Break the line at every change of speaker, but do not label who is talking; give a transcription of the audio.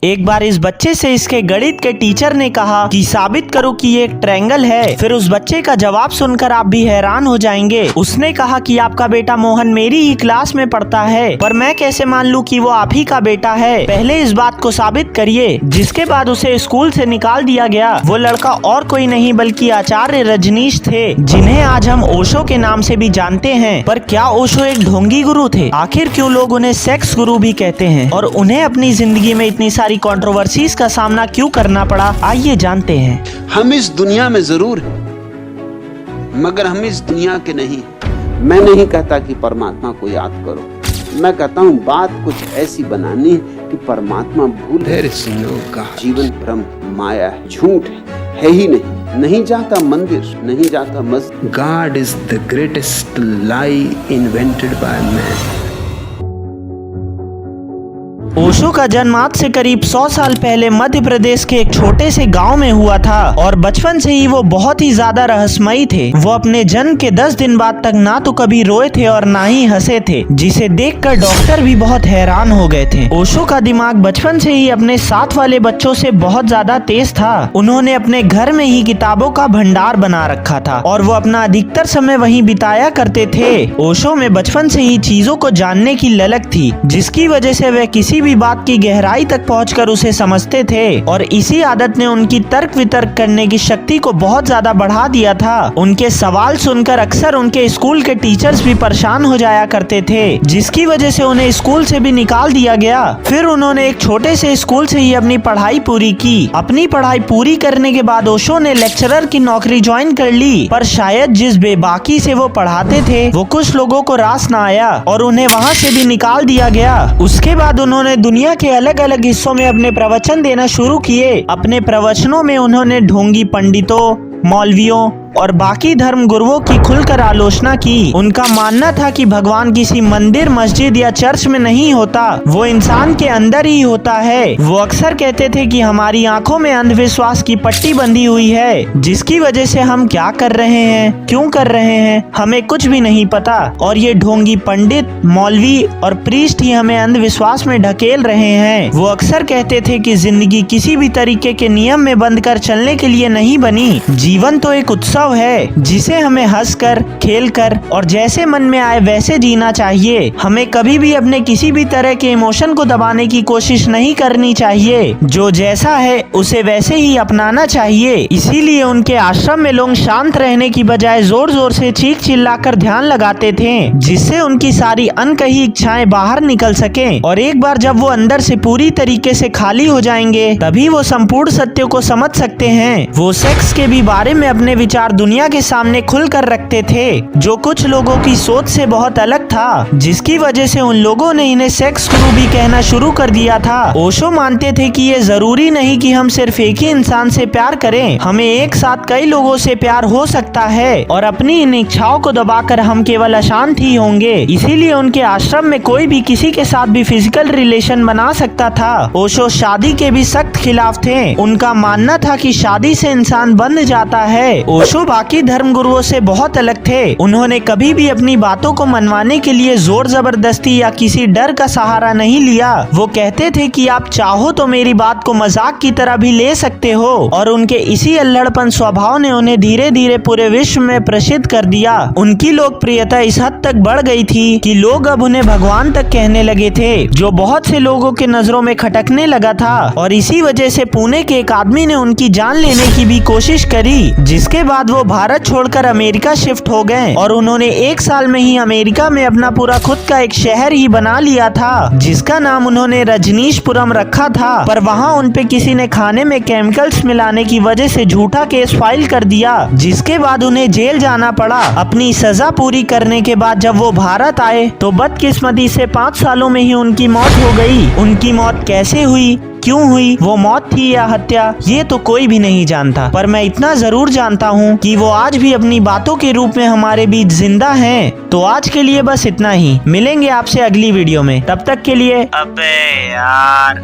एक बार इस बच्चे से इसके गणित के टीचर ने कहा कि साबित करो कि ये एक ट्रायंगल है। फिर उस बच्चे का जवाब सुनकर आप भी हैरान हो जाएंगे। उसने कहा कि आपका बेटा मोहन मेरी ही क्लास में पढ़ता है, पर मैं कैसे मान लूं कि वो आप ही का बेटा है। पहले इस बात को साबित करिए। जिसके बाद उसे स्कूल से निकाल दिया गया। वो लड़का और कोई नहीं बल्कि आचार्य रजनीश थे, जिन्हें आज हम ओशो के नाम से भी जानते हैं। पर क्या ओशो एक ढोंगी गुरु थे? आखिर क्यों लोग उन्हें सेक्स गुरु भी कहते हैं और उन्हें अपनी जिंदगी में इतनी सारी कंट्रोवर्सीज का सामना क्यों करना पड़ा, आइए जानते हैं।
हम इस दुनिया में जरूर हैं, मगर हम इस दुनिया के नहीं। मैं नहीं कहता कि परमात्मा को याद करो, मैं कहता हूँ बात कुछ ऐसी बनानी कि परमात्मा भूल। जीवन भ्रम, माया है, झूठ है ही नहीं जाता मंदिर, नहीं जाता मस्जिद।
God is the greatest lie invented by man.
Osho का जन्म आज से करीब 100 साल पहले मध्य प्रदेश के एक छोटे से गांव में हुआ था और बचपन से ही वो बहुत ही ज्यादा रहस्यमयी थे। वो अपने जन्म के 10 दिन बाद तक ना तो कभी रोए थे और ना ही हंसे थे, जिसे देखकर डॉक्टर भी बहुत हैरान हो गए थे। ओशो का दिमाग बचपन से ही अपने साथ वाले बच्चों से बहुत ज्यादा तेज था। उन्होंने अपने घर में ही किताबों का भंडार बना रखा था और वो अपना अधिकतर समय वहीं बिताया करते थे। ओशो में बचपन से ही चीजों को जानने की ललक थी, जिसकी वजह से वह किसी भी बात की गहराई तक पहुंचकर उसे समझते थे और इसी आदत ने उनकी तर्क वितर्क करने की शक्ति को बहुत ज्यादा बढ़ा दिया था। उनके सवाल सुनकर अक्सर उनके स्कूल के टीचर्स भी परेशान हो जाया करते थे, जिसकी वजह से उन्हें स्कूल से भी निकाल दिया गया। फिर उन्होंने एक छोटे से स्कूल से ही अपनी पढ़ाई पूरी की। अपनी पढ़ाई पूरी करने के बाद ओशो ने लेक्चरर की नौकरी ज्वाइन कर ली, पर शायद जिस बेबाकी से वो पढ़ाते थे वो कुछ लोगों को रास न आया और उन्हें वहाँ से भी निकाल दिया गया। उसके बाद उन्होंने दुनिया के अलग अलग हिस्सों में अपने प्रवचन देना शुरू किए। अपने प्रवचनों में उन्होंने ढोंगी पंडितों, मौलवियों और बाकी धर्म गुरुओं की खुलकर आलोचना की। उनका मानना था कि भगवान किसी मंदिर, मस्जिद या चर्च में नहीं होता, वो इंसान के अंदर ही होता है। वो अक्सर कहते थे कि हमारी आंखों में अंधविश्वास की पट्टी बंधी हुई है, जिसकी वजह से हम क्या कर रहे हैं, क्यों कर रहे हैं, हमें कुछ भी नहीं पता और ये ढोंगी पंडित, मौलवी और प्रीस्ट ही हमें अंधविश्वास में ढकेल रहे हैं। वो अक्सर कहते थे कि जिंदगी किसी भी तरीके के नियम में बंद कर चलने के लिए नहीं बनी। जीवन तो एक उत्सव है, जिसे हमें हंसकर, खेलकर और जैसे मन में आए वैसे जीना चाहिए। हमें कभी भी अपने किसी भी तरह के इमोशन को दबाने की कोशिश नहीं करनी चाहिए। जो जैसा है उसे वैसे ही अपनाना चाहिए। इसीलिए उनके आश्रम में लोग शांत रहने की बजाय जोर जोर से चीख चिल्लाकर ध्यान लगाते थे, जिससे उनकी सारी अनकही इच्छाएं बाहर निकल सके। और एक बार जब वो अंदर से पूरी तरीके से खाली हो जाएंगे, तभी वो संपूर्ण सत्य को समझ सकते हैं। वो सेक्स के भी बारे में अपने विचार दुनिया के सामने खुलकर रखते थे, जो कुछ लोगों की सोच से बहुत अलग था, जिसकी वजह से उन लोगों ने इन्हें सेक्स गुरु भी कहना शुरू कर दिया था। ओशो मानते थे कि ये जरूरी नहीं कि हम सिर्फ एक ही इंसान से प्यार करें, हमें एक साथ कई लोगों से प्यार हो सकता है और अपनी इन इच्छाओं को दबाकर हम केवल अशांत ही होंगे। इसीलिए उनके आश्रम में कोई भी किसी के साथ भी फिजिकल रिलेशन बना सकता था। ओशो शादी के भी सख्त खिलाफ थे। उनका मानना था कि शादी से इंसान बंध जाता है। ओशो बाकी धर्म गुरुओं से बहुत अलग थे। उन्होंने कभी भी अपनी बातों को मनवाने के लिए जोर जबरदस्ती या किसी डर का सहारा नहीं लिया। वो कहते थे कि आप चाहो तो मेरी बात को मजाक की तरह भी ले सकते हो और उनके इसी अल्लड़पन स्वभाव ने उन्हें धीरे धीरे पूरे विश्व में प्रसिद्ध कर दिया। उनकी लोकप्रियता इस हद तक बढ़ गई थी कि लोग अब उन्हें भगवान तक कहने लगे थे, जो बहुत से लोगों के नजरों में खटकने लगा था। और इसी वजह से पुणे के एक आदमी ने उनकी जान लेने की भी कोशिश करी, जिसके बाद वो भारत छोड़कर अमेरिका शिफ्ट हो गए और उन्होंने 1 साल में ही अमेरिका में अपना पूरा खुद का एक शहर ही बना लिया था, जिसका नाम उन्होंने रजनीशपुरम रखा था। पर वहाँ उन पे किसी ने खाने में केमिकल्स मिलाने की वजह से झूठा केस फाइल कर दिया, जिसके बाद उन्हें जेल जाना पड़ा। अपनी सजा पूरी करने के बाद जब वो भारत आए तो बदकिस्मती से 5 सालों में ही उनकी मौत हो गई। उनकी मौत कैसे हुई, क्यों हुई, वो मौत थी या हत्या, ये तो कोई भी नहीं जानता। पर मैं इतना जरूर जानता हूँ कि वो आज भी अपनी बातों के रूप में हमारे बीच जिंदा हैं। तो आज के लिए बस इतना ही। मिलेंगे आपसे अगली वीडियो में, तब तक के लिए अबे यार।